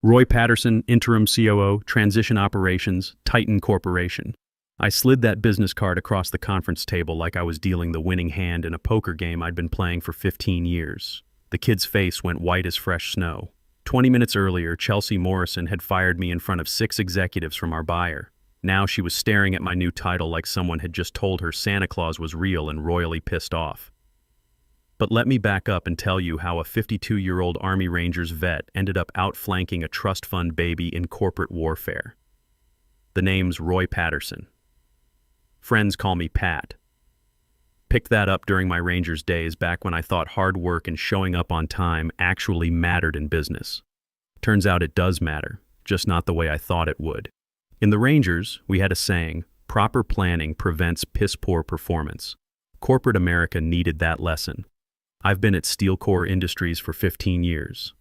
Roy Patterson, Interim COO, Transition Operations, Titan Corporation. I slid that business card across the conference table like I was dealing the winning hand in a poker game I'd been playing for 15 years. The kid's face went white as fresh snow. 20 minutes earlier, Chelsea Morrison had fired me in front of 6 executives from our buyer. Now she was staring at my new title like someone had just told her Santa Claus was real and royally pissed off. But let me back up and tell you how a 52-year-old Army Rangers vet ended up outflanking a trust fund baby in corporate warfare. The name's Roy Patterson. Friends call me Pat. Picked that up during my Rangers days back when I thought hard work and showing up on time actually mattered in business. Turns out it does matter, just not the way I thought it would. In the Rangers, we had a saying, proper planning prevents piss-poor performance. Corporate America needed that lesson. I've been at Steel Core Industries for 15 years.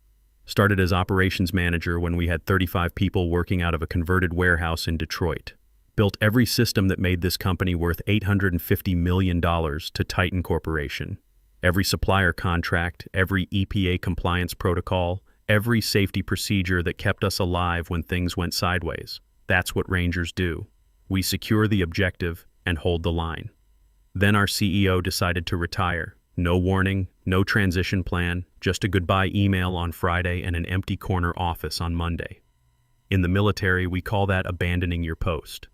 Started as operations manager when we had 35 people working out of a converted warehouse in Detroit. Built every system that made this company worth $850 million to Titan Corporation. Every supplier contract, every EPA compliance protocol, every safety procedure that kept us alive when things went sideways. That's what Rangers do. We secure the objective and hold the line. Then our CEO decided to retire. No warning, no transition plan, just a goodbye email on Friday and an empty corner office on Monday. In the military, we call that abandoning your post.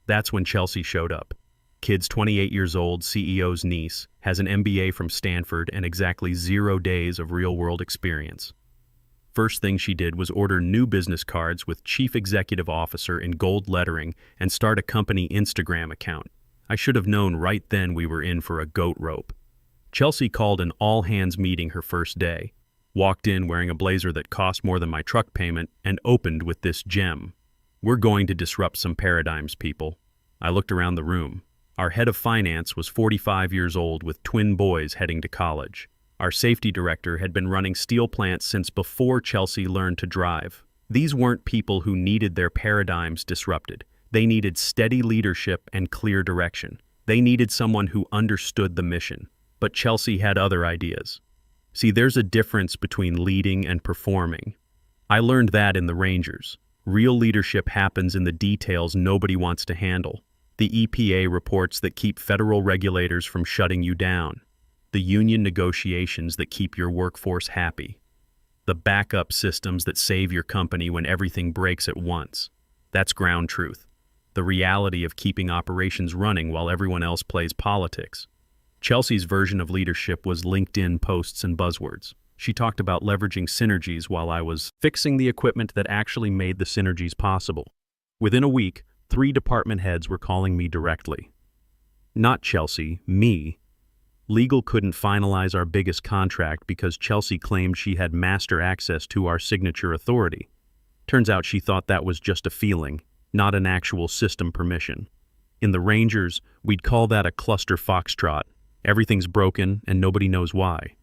That's when Chelsea showed up. Kid's 28 years old, CEO's niece, has an MBA from Stanford and exactly 0 days of real-world experience. First thing she did was order new business cards with Chief Executive Officer in gold lettering and start a company Instagram account. I should have known right then we were in for a goat rope. Chelsea called an all-hands meeting her first day, walked in wearing a blazer that cost more than my truck payment, and opened with this gem. We're going to disrupt some paradigms, people. I looked around the room. Our head of finance was 45 years old with twin boys heading to college. Our safety director had been running steel plants since before Chelsea learned to drive. These weren't people who needed their paradigms disrupted. They needed steady leadership and clear direction. They needed someone who understood the mission. But Chelsea had other ideas. See, there's a difference between leading and performing. I learned that in the Rangers. Real leadership happens in the details nobody wants to handle. The EPA reports that keep federal regulators from shutting you down. The union negotiations that keep your workforce happy. The backup systems that save your company when everything breaks at once. That's ground truth. The reality of keeping operations running while everyone else plays politics. Chelsea's version of leadership was LinkedIn posts and buzzwords. She talked about leveraging synergies while I was fixing the equipment that actually made the synergies possible. Within a week, 3 department heads were calling me directly. Not Chelsea, me. Legal couldn't finalize our biggest contract because Chelsea claimed she had master access to our signature authority. Turns out she thought that was just a feeling, not an actual system permission. In the Rangers, we'd call that a cluster foxtrot. Everything's broken and nobody knows why.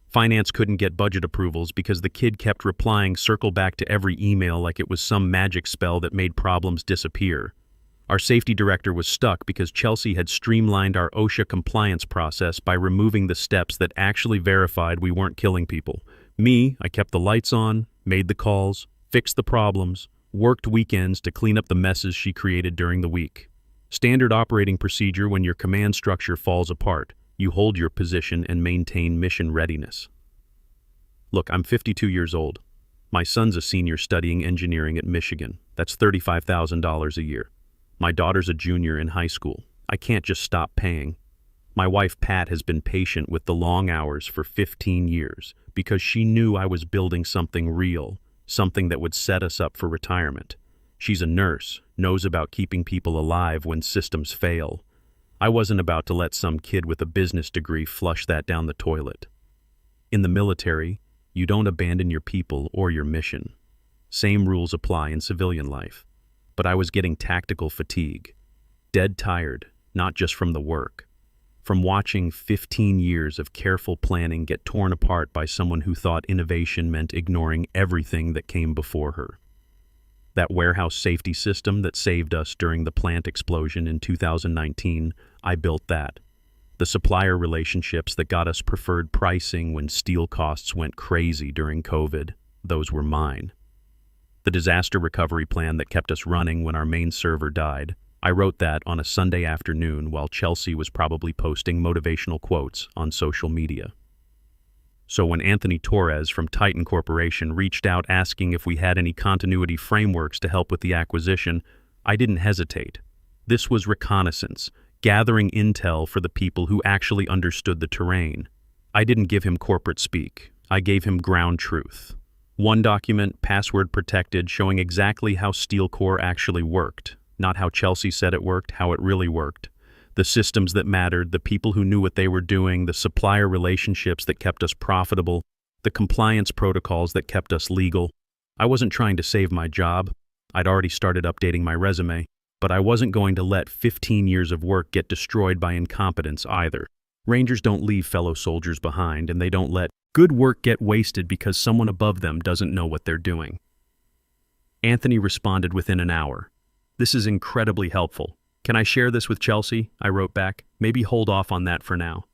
Finance couldn't get budget approvals because the kid kept replying circle back to every email like it was some magic spell that made problems disappear. Our safety director was stuck because Chelsea had streamlined our OSHA compliance process by removing the steps that actually verified we weren't killing people. Me, I kept the lights on, made the calls, fixed the problems, worked weekends to clean up the messes she created during the week. Standard operating procedure when your command structure falls apart. You hold your position and maintain mission readiness. Look, I'm 52 years old. My son's a senior studying engineering at Michigan. That's $35,000 a year. My daughter's a junior in high school. I can't just stop paying. My wife, Pat, has been patient with the long hours for 15 years because she knew I was building something real, something that would set us up for retirement. She's a nurse, knows about keeping people alive when systems fail. I wasn't about to let some kid with a business degree flush that down the toilet. In the military, you don't abandon your people or your mission. Same rules apply in civilian life. But I was getting tactical fatigue. Dead tired, not just from the work. From watching 15 years of careful planning get torn apart by someone who thought innovation meant ignoring everything that came before her. That warehouse safety system that saved us during the plant explosion in 2019, I built that. The supplier relationships that got us preferred pricing when steel costs went crazy during COVID, those were mine. The disaster recovery plan that kept us running when our main server died. I wrote that on a Sunday afternoon while Chelsea was probably posting motivational quotes on social media. So when Anthony Torres from Titan Corporation reached out asking if we had any continuity frameworks to help with the acquisition, I didn't hesitate. This was reconnaissance, gathering intel for the people who actually understood the terrain. I didn't give him corporate speak. I gave him ground truth. One document, password protected, showing exactly how Steel Core actually worked. Not how Chelsea said it worked, how it really worked. The systems that mattered, the people who knew what they were doing, the supplier relationships that kept us profitable, the compliance protocols that kept us legal. I wasn't trying to save my job. I'd already started updating my resume, but I wasn't going to let 15 years of work get destroyed by incompetence either. Rangers don't leave fellow soldiers behind, and they don't let good work get wasted because someone above them doesn't know what they're doing. Anthony responded within an hour. "This is incredibly helpful. Can I share this with Chelsea?" I wrote back. "Maybe hold off on that for now."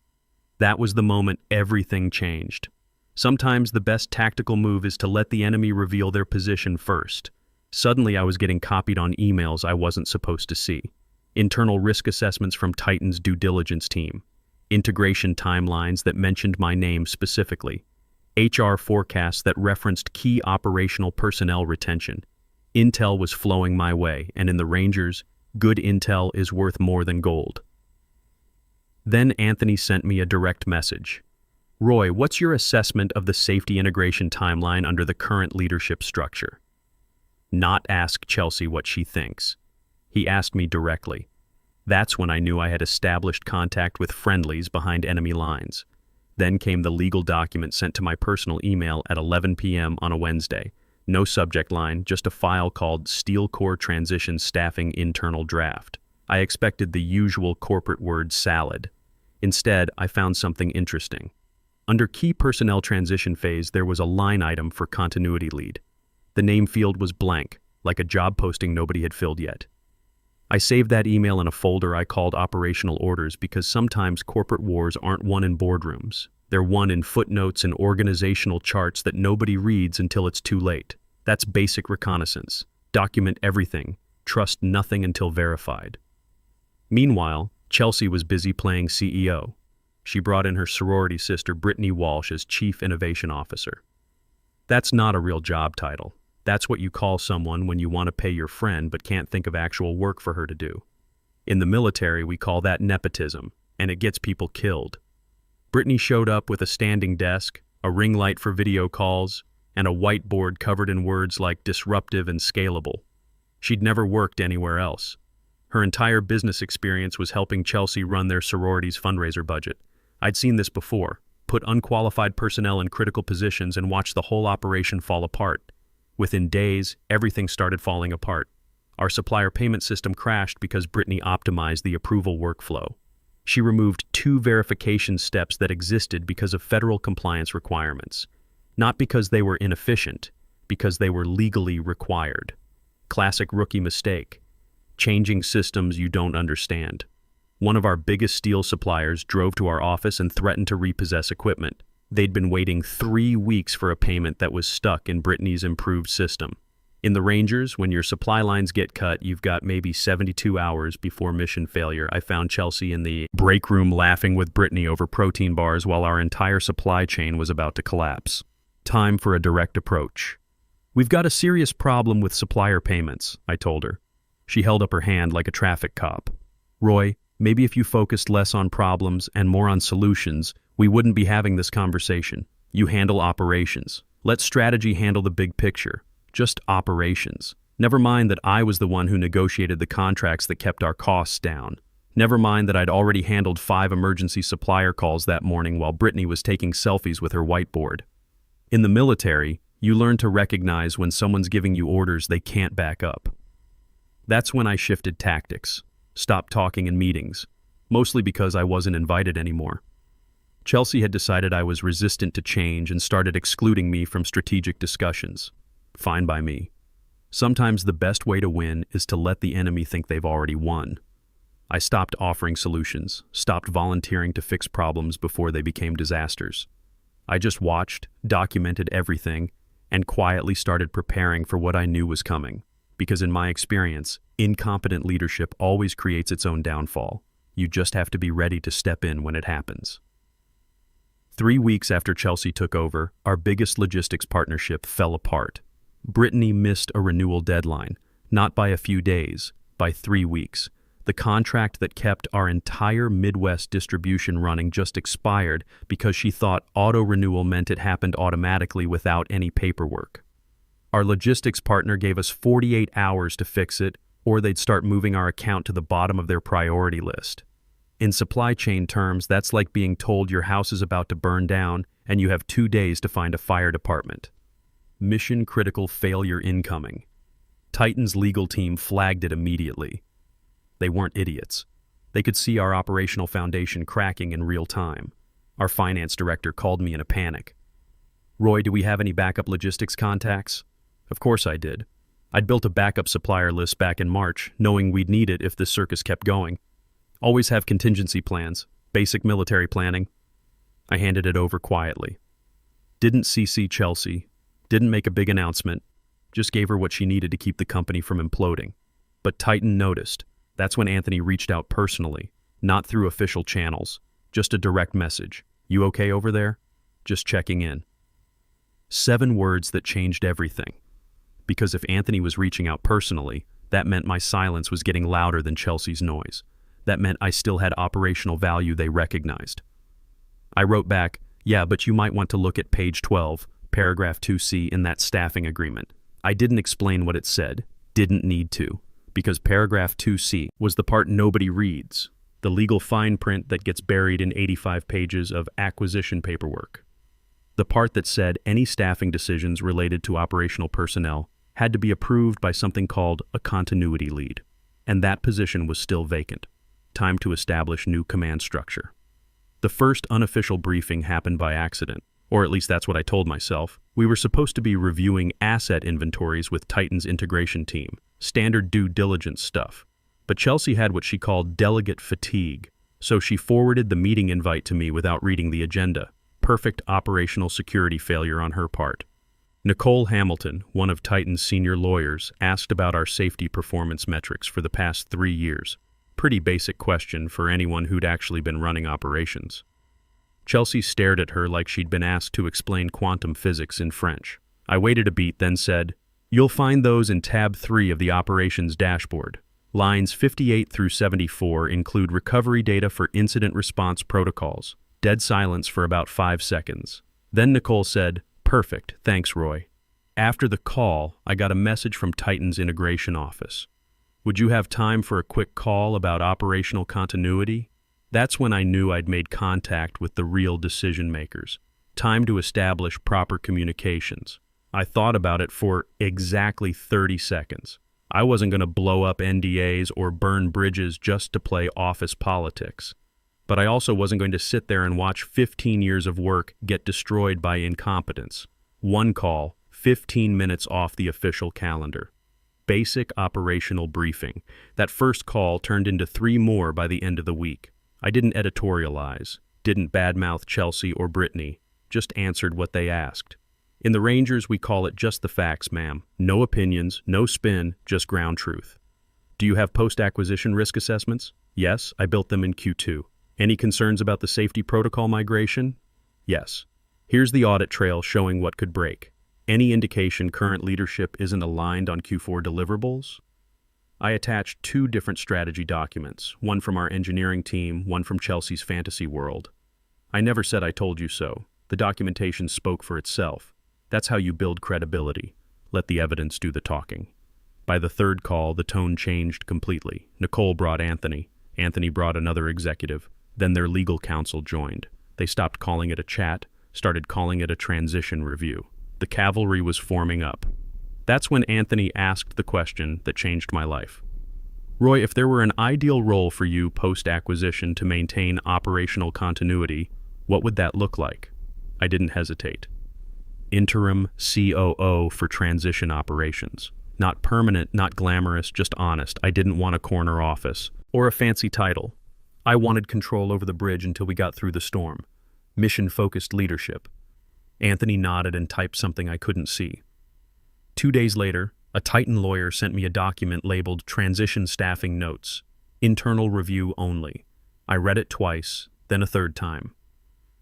That was the moment everything changed. Sometimes the best tactical move is to let the enemy reveal their position first. Suddenly I was getting copied on emails I wasn't supposed to see. Internal risk assessments from Titan's due diligence team. Integration timelines that mentioned my name specifically. HR forecasts that referenced key operational personnel retention. Intel was flowing my way, and in the Rangers, good intel is worth more than gold. Then Anthony sent me a direct message. "Roy, what's your assessment of the safety integration timeline under the current leadership structure?" Not ask Chelsea what she thinks. He asked me directly. That's when I knew I had established contact with friendlies behind enemy lines. Then came the legal document sent to my personal email at 11 p.m. on a Wednesday. No subject line, just a file called Steel Core Transition Staffing Internal Draft. I expected the usual corporate word salad. Instead, I found something interesting. Under Key Personnel Transition Phase, there was a line item for Continuity Lead. The name field was blank, like a job posting nobody had filled yet. I saved that email in a folder I called Operational Orders because sometimes corporate wars aren't won in boardrooms. They're won in footnotes and organizational charts that nobody reads until it's too late. That's basic reconnaissance. Document everything. Trust nothing until verified. Meanwhile, Chelsea was busy playing CEO. She brought in her sorority sister Brittany Walsh as Chief Innovation Officer. That's not a real job title. That's what you call someone when you want to pay your friend but can't think of actual work for her to do. In the military, we call that nepotism, and it gets people killed. Brittany showed up with a standing desk, a ring light for video calls, and a whiteboard covered in words like disruptive and scalable. She'd never worked anywhere else. Her entire business experience was helping Chelsea run their sorority's fundraiser budget. I'd seen this before. Put unqualified personnel in critical positions and watch the whole operation fall apart. Within days, everything started falling apart. Our supplier payment system crashed because Brittany optimized the approval workflow. She removed 2 verification steps that existed because of federal compliance requirements. Not because they were inefficient, because they were legally required. Classic rookie mistake. Changing systems you don't understand. One of our biggest steel suppliers drove to our office and threatened to repossess equipment. They'd been waiting 3 weeks for a payment that was stuck in Brittany's improved system. In the Rangers, when your supply lines get cut, you've got maybe 72 hours before mission failure. I found Chelsea in the break room laughing with Brittany over protein bars while our entire supply chain was about to collapse. Time for a direct approach. "We've got a serious problem with supplier payments," I told her. She held up her hand like a traffic cop. "Roy, maybe if you focused less on problems and more on solutions, we wouldn't be having this conversation. You handle operations. Let strategy handle the big picture. Just operations. Never mind that I was the one who negotiated the contracts that kept our costs down. Never mind that I'd already handled 5 emergency supplier calls that morning while Brittany was taking selfies with her whiteboard." In the military, you learn to recognize when someone's giving you orders they can't back up. That's when I shifted tactics. Stopped talking in meetings. Mostly because I wasn't invited anymore. Chelsea had decided I was resistant to change and started excluding me from strategic discussions. Fine by me. Sometimes the best way to win is to let the enemy think they've already won. I stopped offering solutions, stopped volunteering to fix problems before they became disasters. I just watched, documented everything, and quietly started preparing for what I knew was coming. Because in my experience, incompetent leadership always creates its own downfall. You just have to be ready to step in when it happens. 3 weeks after Chelsea took over, our biggest logistics partnership fell apart. Brittany missed a renewal deadline, not by a few days, by 3 weeks. The contract that kept our entire Midwest distribution running just expired because she thought auto-renewal meant it happened automatically without any paperwork. Our logistics partner gave us 48 hours to fix it, or they'd start moving our account to the bottom of their priority list. In supply chain terms, that's like being told your house is about to burn down and you have 2 days to find a fire department. Mission-critical failure incoming. Titan's legal team flagged it immediately. They weren't idiots. They could see our operational foundation cracking in real time. Our finance director called me in a panic. "Roy, do we have any backup logistics contacts?" Of course I did. I'd built a backup supplier list back in March, knowing we'd need it if this circus kept going. Always have contingency plans, basic military planning. I handed it over quietly. Didn't CC Chelsea, didn't make a big announcement, just gave her what she needed to keep the company from imploding. But Titan noticed. That's when Anthony reached out personally, not through official channels, just a direct message. "You okay over there? Just checking in." 7 words that changed everything. Because if Anthony was reaching out personally, that meant my silence was getting louder than Chelsea's noise. That meant I still had operational value they recognized. I wrote back, "Yeah, but you might want to look at page 12, paragraph 2C in that staffing agreement." I didn't explain what it said, didn't need to, because paragraph 2C was the part nobody reads, the legal fine print that gets buried in 85 pages of acquisition paperwork. The part that said any staffing decisions related to operational personnel had to be approved by something called a continuity lead, and that position was still vacant. Time to establish new command structure. The first unofficial briefing happened by accident, or at least that's what I told myself. We were supposed to be reviewing asset inventories with Titan's integration team, standard due diligence stuff. But Chelsea had what she called delegate fatigue, so she forwarded the meeting invite to me without reading the agenda. Perfect operational security failure on her part. Nicole Hamilton, one of Titan's senior lawyers, asked about our safety performance metrics for the past 3 years. Pretty basic question for anyone who'd actually been running operations. Chelsea stared at her like she'd been asked to explain quantum physics in French. I waited a beat, then said, "You'll find those in tab 3 of the operations dashboard. Lines 58 through 74 include recovery data for incident response protocols." Dead silence for about 5 seconds. Then Nicole said, "Perfect, thanks, Roy." After the call, I got a message from Titan's integration office. "Would you have time for a quick call about operational continuity?" That's when I knew I'd made contact with the real decision makers. Time to establish proper communications. I thought about it for exactly 30 seconds. I wasn't going to blow up NDAs or burn bridges just to play office politics. But I also wasn't going to sit there and watch 15 years of work get destroyed by incompetence. One call, 15 minutes off the official calendar. Basic operational briefing. That first call turned into 3 more by the end of the week. I didn't editorialize, didn't badmouth Chelsea or Brittany, just answered what they asked. In the Rangers, we call it just the facts, ma'am. No opinions, no spin, just ground truth. "Do you have post-acquisition risk assessments?" "Yes, I built them in Q2. "Any concerns about the safety protocol migration?" "Yes." "Here's the audit trail showing what could break. Any indication current leadership isn't aligned on Q4 deliverables?" I attached 2 different strategy documents, one from our engineering team, one from Chelsea's fantasy world. I never said I told you so. The documentation spoke for itself. That's how you build credibility. Let the evidence do the talking. By the 3rd call, the tone changed completely. Nicole brought Anthony. Anthony brought another executive. Then their legal counsel joined. They stopped calling it a chat, started calling it a transition review. The cavalry was forming up. That's when Anthony asked the question that changed my life. "Roy, if there were an ideal role for you post-acquisition to maintain operational continuity, what would that look like?" I didn't hesitate. Interim COO for transition operations. Not permanent, not glamorous, just honest. I didn't want a corner office or a fancy title. I wanted control over the bridge until we got through the storm. Mission-focused leadership. Anthony nodded and typed something I couldn't see. 2 days later, a Titan lawyer sent me a document labeled Transition Staffing Notes, Internal Review Only. I read it twice, then a third time.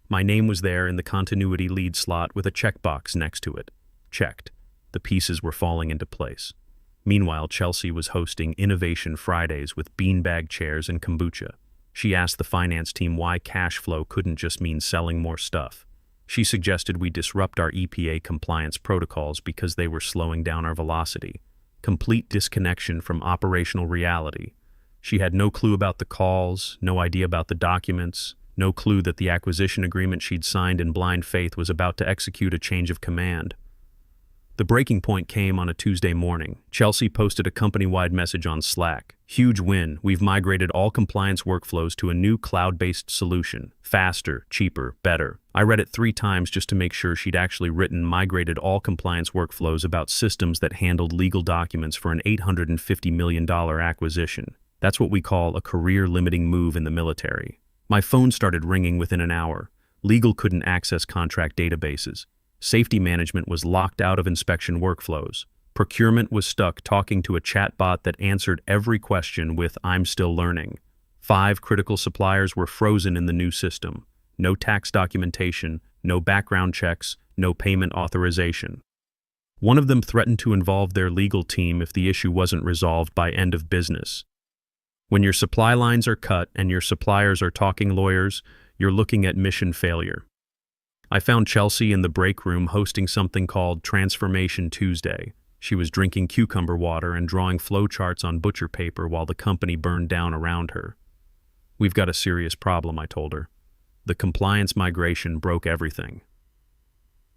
My name was there in the continuity lead slot with a checkbox next to it. Checked. The pieces were falling into place. Meanwhile, Chelsea was hosting Innovation Fridays with beanbag chairs and kombucha. She asked the finance team why cash flow couldn't just mean selling more stuff. She suggested we disrupt our EPA compliance protocols because they were slowing down our velocity. Complete disconnection from operational reality. She had no clue about the calls, no idea about the documents, no clue that the acquisition agreement she'd signed in blind faith was about to execute a change of command. The breaking point came on a Tuesday morning. Chelsea posted a company-wide message on Slack. Huge win. We've migrated all compliance workflows to a new cloud-based solution. Faster, cheaper, better. I read it 3 times just to make sure she'd actually written migrated all compliance workflows about systems that handled legal documents for an $850 million acquisition. That's what we call a career-limiting move in the military. My phone started ringing within an hour. Legal couldn't access contract databases. Safety management was locked out of inspection workflows. Procurement was stuck talking to a chatbot that answered every question with "I'm still learning." 5 critical suppliers were frozen in the new system. No tax documentation, no background checks, no payment authorization. One of them threatened to involve their legal team if the issue wasn't resolved by end of business. When your supply lines are cut and your suppliers are talking lawyers, you're looking at mission failure. I found Chelsea in the break room hosting something called Transformation Tuesday. She was drinking cucumber water and drawing flowcharts on butcher paper while the company burned down around her. "We've got a serious problem," I told her. "The compliance migration broke everything."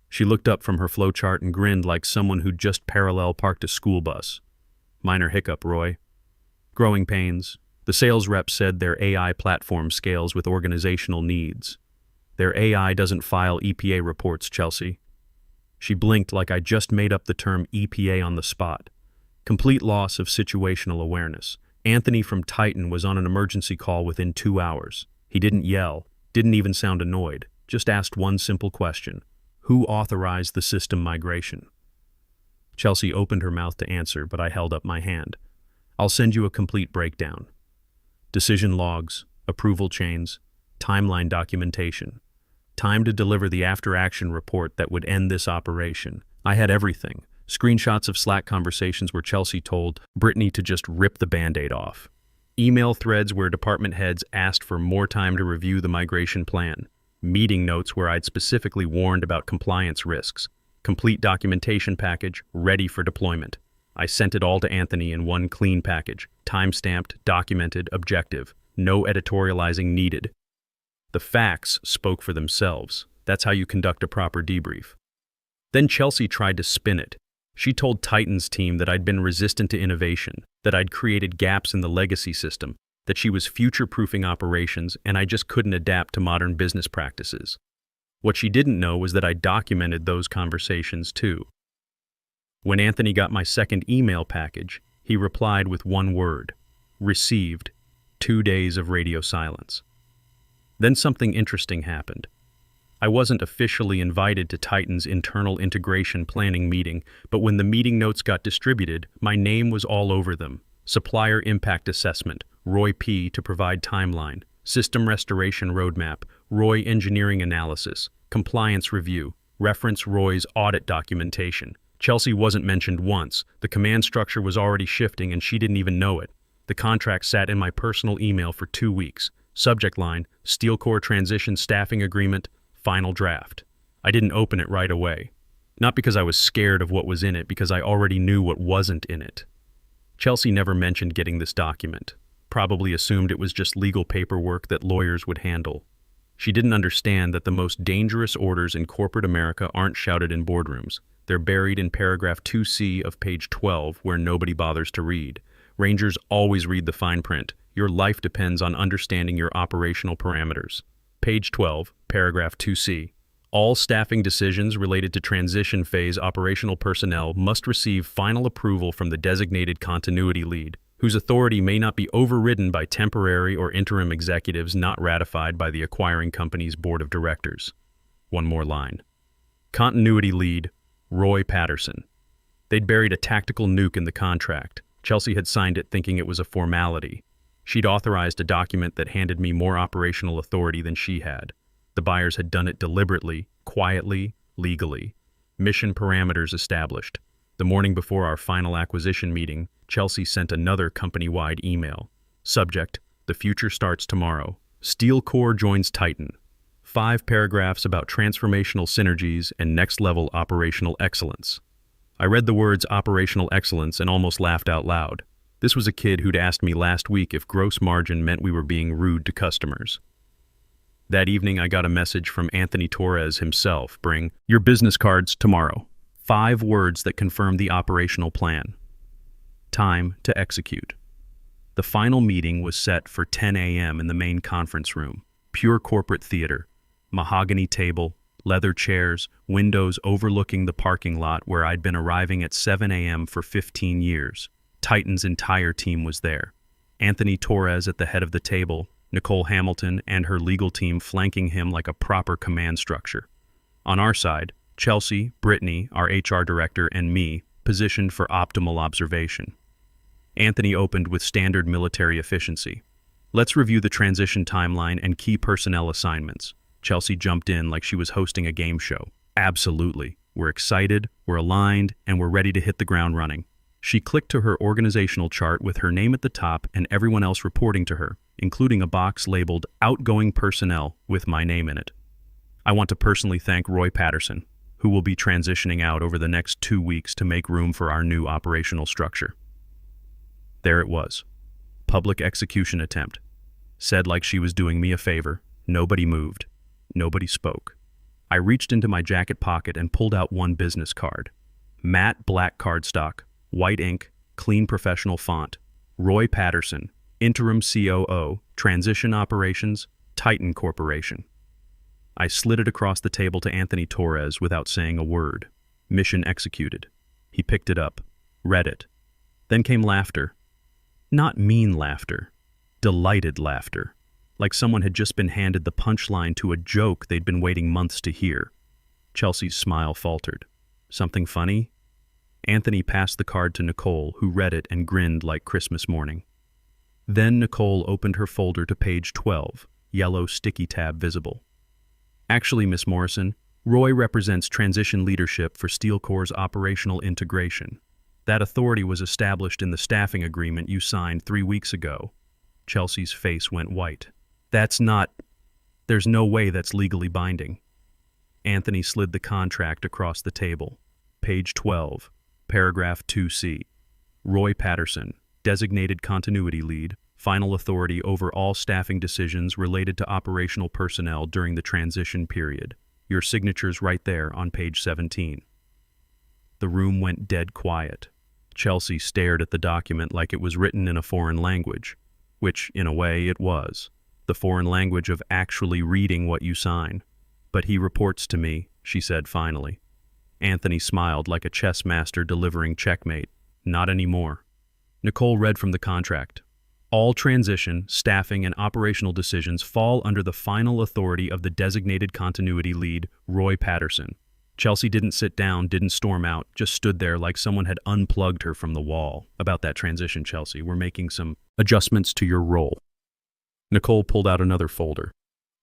She looked up from her flowchart and grinned like someone who'd just parallel parked a school bus. "Minor hiccup, Roy." "Growing pains." The sales rep said their AI platform scales with organizational needs. "Their AI doesn't file EPA reports, Chelsea." She blinked like I just made up the term EPA on the spot. Complete loss of situational awareness. Anthony from Titan was on an emergency call within 2 hours. He didn't yell, didn't even sound annoyed, just asked one simple question. Who authorized the system migration? Chelsea opened her mouth to answer, but I held up my hand. "I'll send you a complete breakdown. Decision logs, approval chains, timeline documentation. Time to deliver the after-action report that would end this operation." I had everything. Screenshots of Slack conversations where Chelsea told Brittany to just rip the Band-Aid off. Email threads where department heads asked for more time to review the migration plan. Meeting notes where I'd specifically warned about compliance risks. Complete documentation package, ready for deployment. I sent it all to Anthony in one clean package. Time-stamped, documented, objective. No editorializing needed. The facts spoke for themselves. That's how you conduct a proper debrief. Then Chelsea tried to spin it. She told Titan's team that I'd been resistant to innovation, that I'd created gaps in the legacy system, that she was future-proofing operations, and I just couldn't adapt to modern business practices. What she didn't know was that I documented those conversations too. When Anthony got my second email package, he replied with one word: received. 2 days of radio silence. Then something interesting happened. I wasn't officially invited to Titan's internal integration planning meeting, but when the meeting notes got distributed, my name was all over them. Supplier impact assessment, Roy P. to provide timeline. System restoration roadmap, Roy engineering analysis. Compliance review, reference Roy's audit documentation. Chelsea wasn't mentioned once. The command structure was already shifting and she didn't even know it. The contract sat in my personal email for 2 weeks. Subject line, Steel Corps Transition Staffing Agreement, Final Draft. I didn't open it right away. Not because I was scared of what was in it, because I already knew what wasn't in it. Chelsea never mentioned getting this document. Probably assumed it was just legal paperwork that lawyers would handle. She didn't understand that the most dangerous orders in corporate America aren't shouted in boardrooms. They're buried in paragraph 2C of page 12, where nobody bothers to read. Rangers always read the fine print. Your life depends on understanding your operational parameters. Page 12, paragraph 2C. All staffing decisions related to transition phase operational personnel must receive final approval from the designated continuity lead, whose authority may not be overridden by temporary or interim executives not ratified by the acquiring company's board of directors. One more line. Continuity lead, Roy Patterson. They'd buried a tactical nuke in the contract. Chelsea had signed it thinking it was a formality. She'd authorized a document that handed me more operational authority than she had. The buyers had done it deliberately, quietly, legally. Mission parameters established. The morning before our final acquisition meeting, Chelsea sent another company-wide email. Subject, the future starts tomorrow. Steel Core joins Titan. 5 paragraphs about transformational synergies and next-level operational excellence. I read the words operational excellence and almost laughed out loud. This was a kid who'd asked me last week if gross margin meant we were being rude to customers. That evening, I got a message from Anthony Torres himself. Bring your business cards tomorrow. 5 words that confirm the operational plan. Time to execute. The final meeting was set for 10 a.m. in the main conference room. Pure corporate theater. Mahogany table, leather chairs, windows overlooking the parking lot where I'd been arriving at 7 a.m. for 15 years. Titan's entire team was there. Anthony Torres at the head of the table, Nicole Hamilton and her legal team flanking him like a proper command structure. On our side, Chelsea, Brittany, our HR director, and me, positioned for optimal observation. Anthony opened with standard military efficiency. Let's review the transition timeline and key personnel assignments. Chelsea jumped in like she was hosting a game show. Absolutely. We're excited, we're aligned, and we're ready to hit the ground running. She clicked to her organizational chart with her name at the top and everyone else reporting to her, including a box labeled Outgoing Personnel with my name in it. I want to personally thank Roy Patterson, who will be transitioning out over the next 2 weeks to make room for our new operational structure. There it was. Public execution attempt. Said like she was doing me a favor. Nobody moved. Nobody spoke. I reached into my jacket pocket and pulled out one business card. Matte black cardstock, white ink, clean professional font. Roy Patterson, Interim COO, Transition Operations, Titan Corporation. I slid it across the table to Anthony Torres without saying a word. Mission executed. He picked it up, read it. Then came laughter. Not mean laughter. Delighted laughter. Like someone had just been handed the punchline to a joke they'd been waiting months to hear. Chelsea's smile faltered. Something funny? Anthony passed the card to Nicole, who read it and grinned like Christmas morning. Then Nicole opened her folder to page 12, yellow sticky tab visible. Actually, Miss Morrison, Roy represents transition leadership for Steel Core's operational integration. That authority was established in the staffing agreement you signed 3 weeks ago. Chelsea's face went white. There's no way that's legally binding. Anthony slid the contract across the table. Page 12, paragraph 2C. Roy Patterson, designated continuity lead, final authority over all staffing decisions related to operational personnel during the transition period. Your signature's right there on page 17. The room went dead quiet. Chelsea stared at the document like it was written in a foreign language, which, in a way, it was. The foreign language of actually reading what you sign. But he reports to me, she said finally. Anthony smiled like a chess master delivering checkmate. Not anymore. Nicole read from the contract. All transition, staffing, and operational decisions fall under the final authority of the designated continuity lead, Roy Patterson. Chelsea didn't sit down, didn't storm out, just stood there like someone had unplugged her from the wall. About that transition, Chelsea, we're making some adjustments to your role. Nicole pulled out another folder.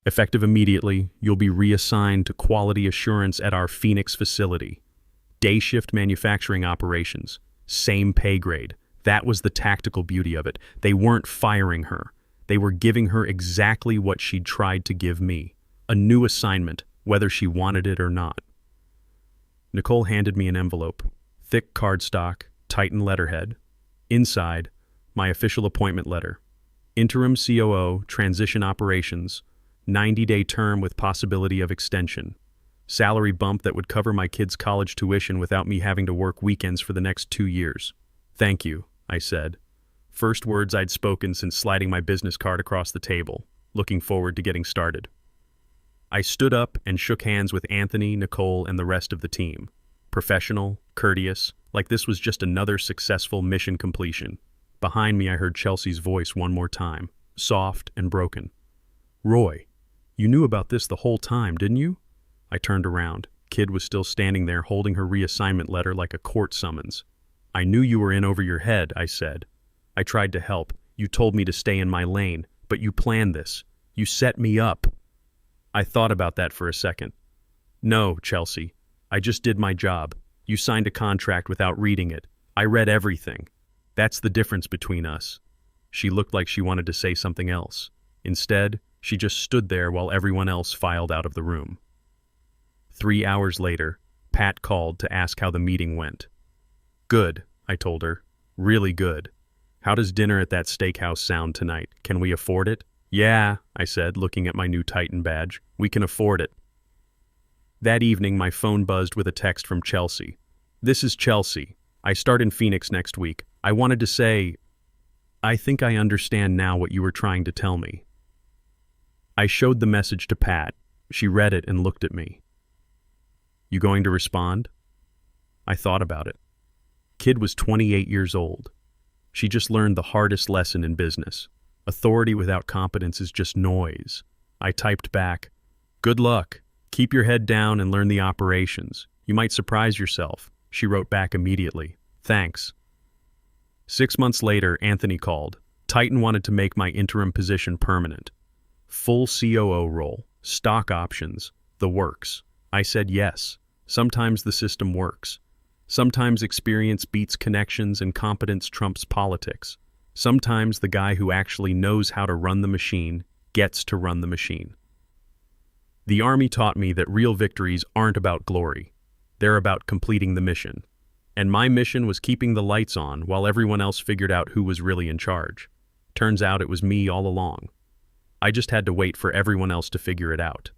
Effective immediately, you'll be reassigned to quality assurance at our Phoenix facility. Day shift manufacturing operations. Same pay grade. That was the tactical beauty of it. They weren't firing her. They were giving her exactly what she'd tried to give me. A new assignment, whether she wanted it or not. Nicole handed me an envelope. Thick cardstock, Titan letterhead. Inside, my official appointment letter. Interim COO, Transition Operations. 90-day term with possibility of extension. Salary bump that would cover my kids' college tuition without me having to work weekends for the next 2 years. Thank you, I said. First words I'd spoken since sliding my business card across the table, looking forward to getting started. I stood up and shook hands with Anthony, Nicole, and the rest of the team. Professional, courteous, like this was just another successful mission completion. Behind me I heard Chelsea's voice one more time, soft and broken. Roy, you knew about this the whole time, didn't you? I turned around. Kid was still standing there holding her reassignment letter like a court summons. I knew you were in over your head, I said. I tried to help. You told me to stay in my lane, but you planned this. You set me up. I thought about that for a second. No, Chelsea. I just did my job. You signed a contract without reading it. I read everything. That's the difference between us. She looked like she wanted to say something else. Instead, she just stood there while everyone else filed out of the room. 3 hours later, Pat called to ask how the meeting went. Good, I told her. Really good. How does dinner at that steakhouse sound tonight? Can we afford it? Yeah, I said, looking at my new Titan badge. We can afford it. That evening, my phone buzzed with a text from Chelsea. This is Chelsea. I start in Phoenix next week. I wanted to say, I think I understand now what you were trying to tell me. I showed the message to Pat. She read it and looked at me. You going to respond? I thought about it. Kid was 28 years old. She just learned the hardest lesson in business. Authority without competence is just noise. I typed back, good luck. Keep your head down and learn the operations. You might surprise yourself. She wrote back immediately. Thanks. 6 months later, Anthony called. Titan wanted to make my interim position permanent. Full COO role, stock options, the works. I said yes. Sometimes the system works. Sometimes experience beats connections and competence trumps politics. Sometimes the guy who actually knows how to run the machine gets to run the machine. The Army taught me that real victories aren't about glory. They're about completing the mission. And my mission was keeping the lights on while everyone else figured out who was really in charge. Turns out it was me all along. I just had to wait for everyone else to figure it out.